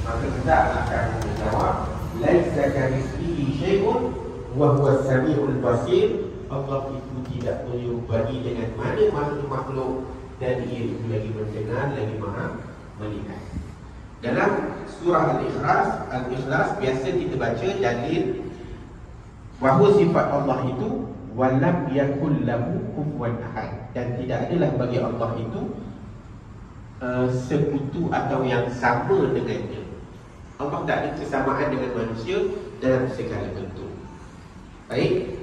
Maka kita akan menjawab, laisa kamitslihi syai'un wa huwa as-sami'ul basir. Allah itu tidak menyerupai dengan mana makhluk, dan ia itu lagi mendengar, lagi maha melihat. Dalam surah Al-Ikhlas biasa kita baca dalil bahawa sifat Allah itu walam yakul lahu kufuwan ahad, dan tidak adalah bagi Allah itu sekutu atau yang sama dengannya. Allah tak ada kesamaan dengan manusia dalam segala bentuk. Baik.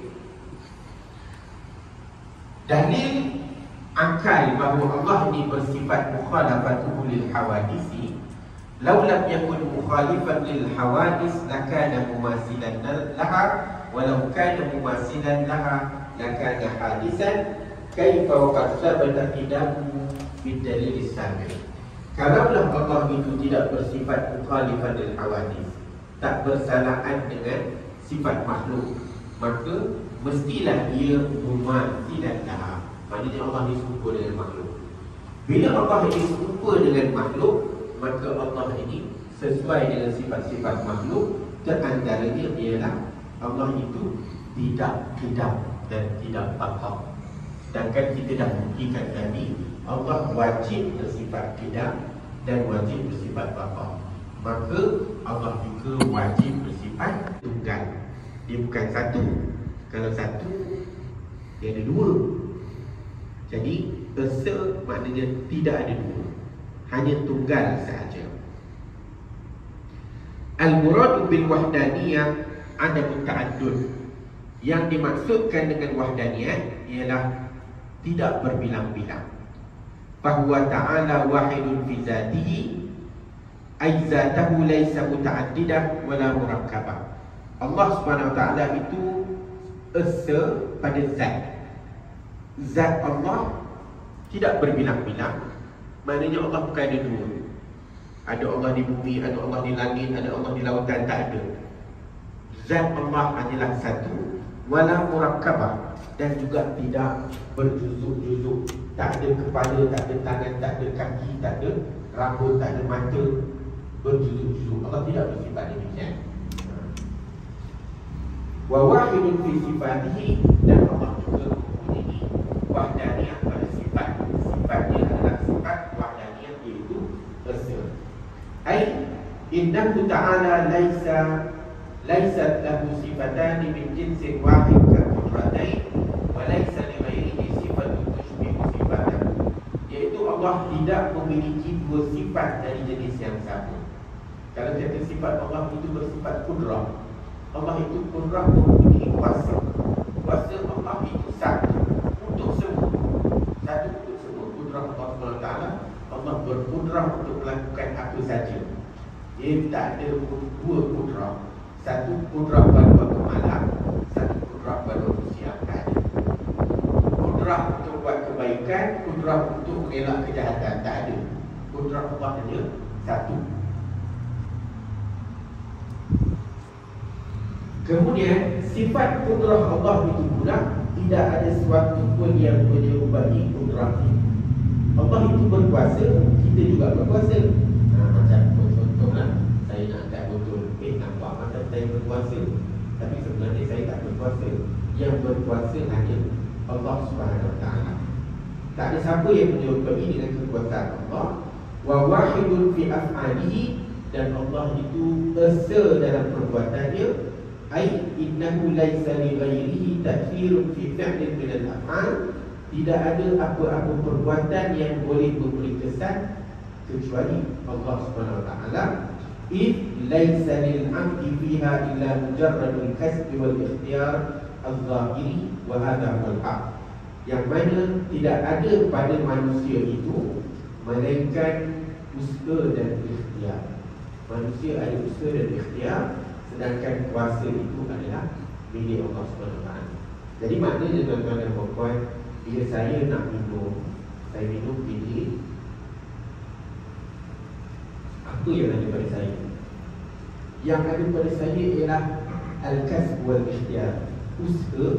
Dalil akal bahawa Allah ini bersifat mukhalafatuhu lil hawadisi, law lam yakun mukhalifan lil hawadis lakana mumasilan laha, walau kana mumasilan laha lakana hadisan, kaifa wa qad thabata qidamu bidalil sabi. Kalaulah Allah itu tidak bersifat mukhalifan lil hawadis, tak bersamaan dengan sifat makhluk, maka mestilah ia mumasilan laha. Maknanya Allah ini serupa dengan makhluk. Bila Allah ini serupa dengan makhluk, maka Allah ini sesuai dengan sifat-sifat makhluk. Terantaranya ialah Allah itu tidak qidam dan tidak baqa. Sedangkan kita dah buktikan tadi, Allah wajib bersifat qidam dan wajib bersifat baqa. Maka Allah juga wajib bersifat tunggal. Dia bukan satu. Kalau satu, dia ada dua. Jadi esa maknanya tidak ada dua, hanya tunggal sahaja. Al-muradu bil wahdaniyah adamu ta'addud. Yang dimaksudkan dengan wahdaniyah ialah tidak berbilang-bilang. Fahuwa ta'ala wahidun fi zatihi, ay zatahu laysa muta'addidah wala murakkabah. Allah Subhanahu wa ta'ala itu esa pada zat. Zat Allah tidak berbilang-bilang. Maknanya Allah bukan ada dua. Ada Allah di bumi, ada Allah di langit, ada Allah di lautan. Tak ada. Zat Allah hanyalah satu. Wala murakkabah, dan juga tidak berjuzuk-juzuk. Tak ada kepala, tak ada tangan, tak ada kaki, tak ada rambut, tak ada mata, berjuzuk-juzuk. Allah tidak bersifat demikian. Wa wahidun fi sifatihi, dan Allah juga mempunyai wahdaniyah pada sifat. Sifatnya adalah sifat wahdaniyah, iaitu esa. Ai innahu ta'ala laysat lahu sifatani min jinsin wahid ka-qudratain, wa laysa li ghairihi sifatun tushbihu sifatahu. Iaitu Allah tidak memiliki dua sifat dari jenis yang sama. Kalau kata sifat Allah itu bersifat kudrah, Allah itu kudrah mempunyai kuasa. Kuasa Allah itu satu untuk semua. Satu untuk semua. Kudrah Allah SWT, Allah berkudrah untuk melakukan apa saja. Dia tak ada dua kudrah. Satu kudrah pada waktu malam, satu kudrah pada waktu siang. Tak ada. Kudrah untuk buat kebaikan, kudrah untuk mengelak kejahatan. Tak ada. Kudrah Allah hanya satu. Kemudian sifat kudrah Allah itu pula tidak ada sesuatu pun yang menyerupai kudrah itu. Allah itu berkuasa, kita juga berkuasa. Macam contohlah, saya nak angkat botol, nampak macam saya berkuasa, tapi sebenarnya saya tak berkuasa. Yang berkuasa hanya Allah Subhanahu Wa Taala. Tak ada siapa yang menyerupai dengan kekuasaan Allah. Wa wahidun fi af'alihi, dan Allah itu esa dalam perbuatannya. Ai innahu laisa li ghairihi ta'thirun fi fi'lin min al-af'al. Tidak ada apa-apa perbuatan yang boleh memberi kesan kecuali Allah Subhanahu wa taala. If laisa lil 'abdi fiha illa mujarradul kasbi wal ikhtiyar al-zahiri wa hadha huwa al-haq. Yang mana tidak ada pada manusia itu melainkan usaha dan ikhtiar. Manusia ada usaha dan ikhtiar, sedangkan kuasa itu adalah milik Allah SWT. Jadi maknanya tuan-tuan dan puan-puan, bila saya nak minum, saya minum ini, apa yang ada pada saya? Yang ada pada saya ialah al-kasb wal ikhtiyar, usaha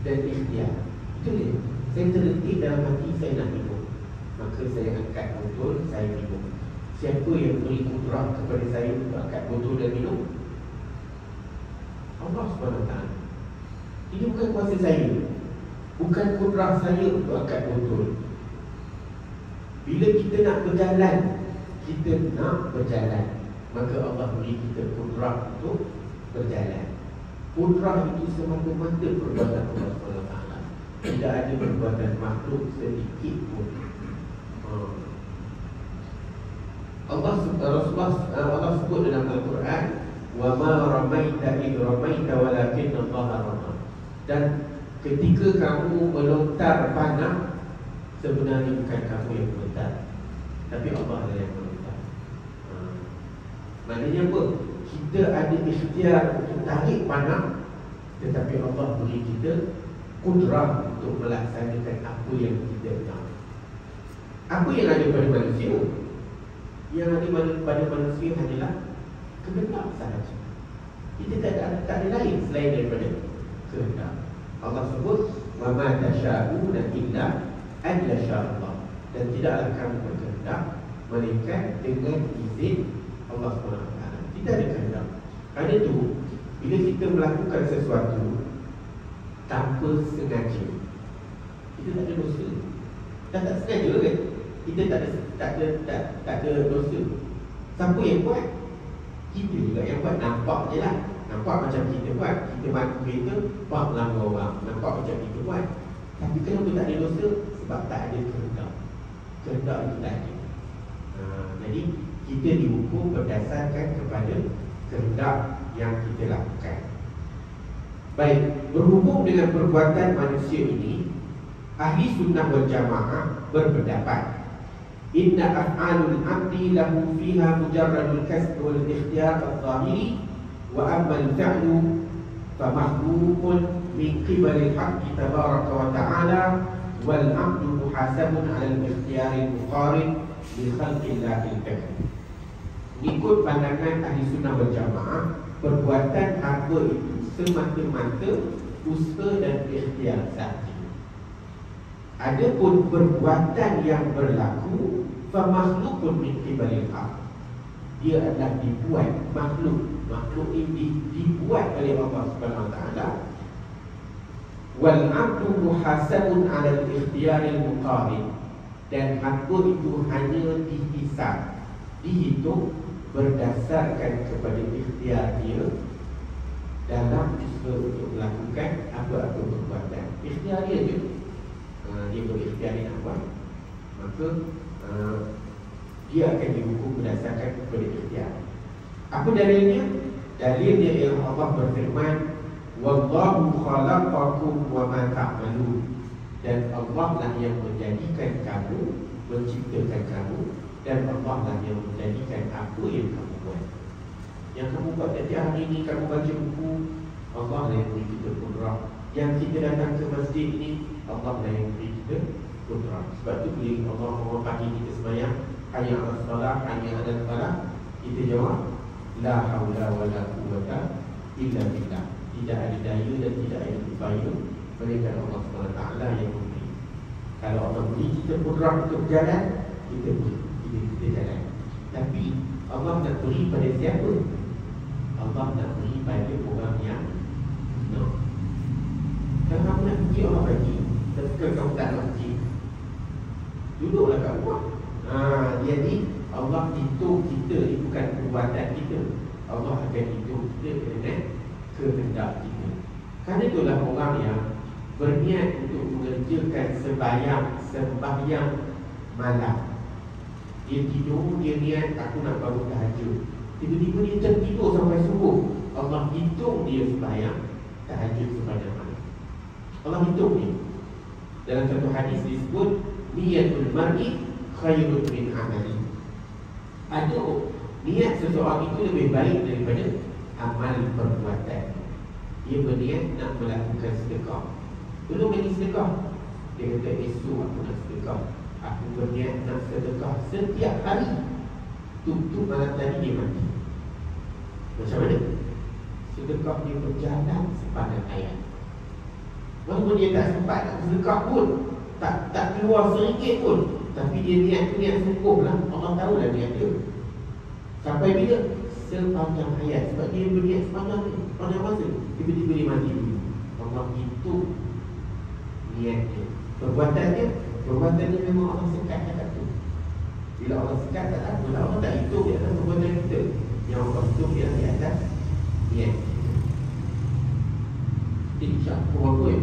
dan ikhtiar. Itu dia. Saya terhenti dalam hati saya nak minum, maka saya angkat botol, saya minum. siapa yang beri kudrah kepada saya untuk angkat botol dan minum? Allah SWT. Ini bukan kuasa saya, bukan kudrah saya untuk angkat botol. Bila kita nak berjalan, maka Allah beri kita kudrah untuk berjalan. Kudrah itu semata-mata perbuatan Allah SWT. Tidak ada perbuatan makhluk sedikit pun. Allah sebut dalam Al-Quran, wa ma ramaita id ramaita walakinna Allah rama. Dan ketika kamu melontar panah, sebenarnya bukan kamu yang melontar, tapi Allah lah yang melontar. Maknanya apa? Kita ada ikhtiar untuk tarik panah, tetapi Allah beri kita kudrah untuk melaksanakan apa yang kita nak. Apa yang ada pada manusia? Yang ada pada manusia hanyalah kehendak sahaja. Kita tak ada lain selain daripada kehendak. Allah sebut, wa ma tasha'una illa an yasha Allah. Dan tidaklah kamu berkehendak melainkan dengan izin Allah SWT. Tidak ada kehendak. Kerana itu, bila kita melakukan sesuatu tanpa sengaja, kita tak ada dosa. Tak sengaja kan? Kita tak ada dosa. Siapa yang buat? Kita juga yang buat. Nampak je lah. Nampak macam kita buat. Kita bantu kereta, buat melanggar orang. Nampak macam kita buat. Tapi kenapa tak ada dosa? Sebab tak ada kehendak. Kehendak itu tak ada. Jadi kita dihukum berdasarkan kepada kehendak yang kita lakukan. Baik, berhubung dengan perbuatan manusia ini, Ahli Sunnah wal Jamaah berpendapat, inna af'alul abdi lahu fiha mujarradul kasb wal ikhtiyar al-zahiri, wa amma al-fi'lu fa mahbubun min qibali al-haqqi tabaraka wa ta'ala, wal abdu muhasabun 'ala al-ikhtiyar al-muqarin li khalqillah al-karim. Ikut pandangan Ahli Sunnah wal Jamaah, perbuatan hamba itu semata-mata usaha dan ikhtiar sahaja. Adapun perbuatan yang berlaku, fa makhlukun min qibalil haq, dia adalah dibuat makhluk ini dibuat oleh Allah Subhanahu Wa Taala. Wal 'abdu muhasabun 'ala al-ikhtiyaril muqarin, dan hamba itu hanya dihitung berdasarkan kepada ikhtiar dia dalam usaha untuk melakukan apa-apa perbuatan. Ikhtiar dia je, dia berikhtiar nak buat, maka dia akan dihukum berdasarkan kepada ikhtiar. Apa dalilnya? Dalilnya ialah Allah berfirman, wallahu khalaqakum wa ma ta'malun, dan Allah lah yang menjadikan kamu, menciptakan kamu, dan Allah lah yang menjadikan apa yang kamu buat. Yang kamu buat setiap hari ini, kamu baca buku, Allah lah yang beri kita kudrah. Yang kita datang ke masjid ini, Allah lah yang beri kita kudrah. Sebab tu bila Allah pagi kita sembahyang, hayya 'alas salah, hayya 'alal falah, kita jawab, la haula wala quwwata illa billah. Tidak ada daya dan tidak ada upaya melainkan Allah SWT yang memberi. Kalau Allah beri kita kudrah untuk berjalan, kita jalan. Tapi Allah nak beri pada siapa? Allah nak beri pada orang yang no. Kalau kamu nak pergi, Allah bagi. Tapi kalau kamu tak nak pergi, duduklah kat rumah. Jadi Allah hitung kita, ini bukan perbuatan kita. Allah akan hitung kita dengan kehendak kita. Kerana itulah orang yang berniat untuk mengerjakan sembahyang malam. Dia tidur, dia niat, aku nak bangun tahajud. Tiba-tiba dia tertidur sampai subuh. Allah hitung dia sembahyang tahajud sepanjang malam. Allah hitung dia. Dalam satu hadis disebut, niyatul mar'i khairun min amali. Ada niat seseorang itu lebih baik daripada amal perbuatan. Dia berniat nak melakukan sedekah. Belum lagi sedekah, dia kata esok aku nak sedekah. Aku berniat nak sedekah setiap hari. Tutup malam tadi dia mati. Macam mana? Sedekah dia berjalan sepanjang hayat. Walaupun dia tak sempat nak sedekah pun, tak keluar RM1 pun, Tapi dia niat tu niat sungguh lah. Allah tahu lah niat dia. Sampai bila? Sepanjang hayat. Sebab dia berniat sepanjang masa. Tiba-tiba dia mati. Allah itu niatnya. Perbuatannya memang Allah sekat kat tu. Bila Allah sekat tak apa lah. Allah tak hitung di atas perbuatan kita. Yang Allah hitung di atas niat. Jadi insya Allah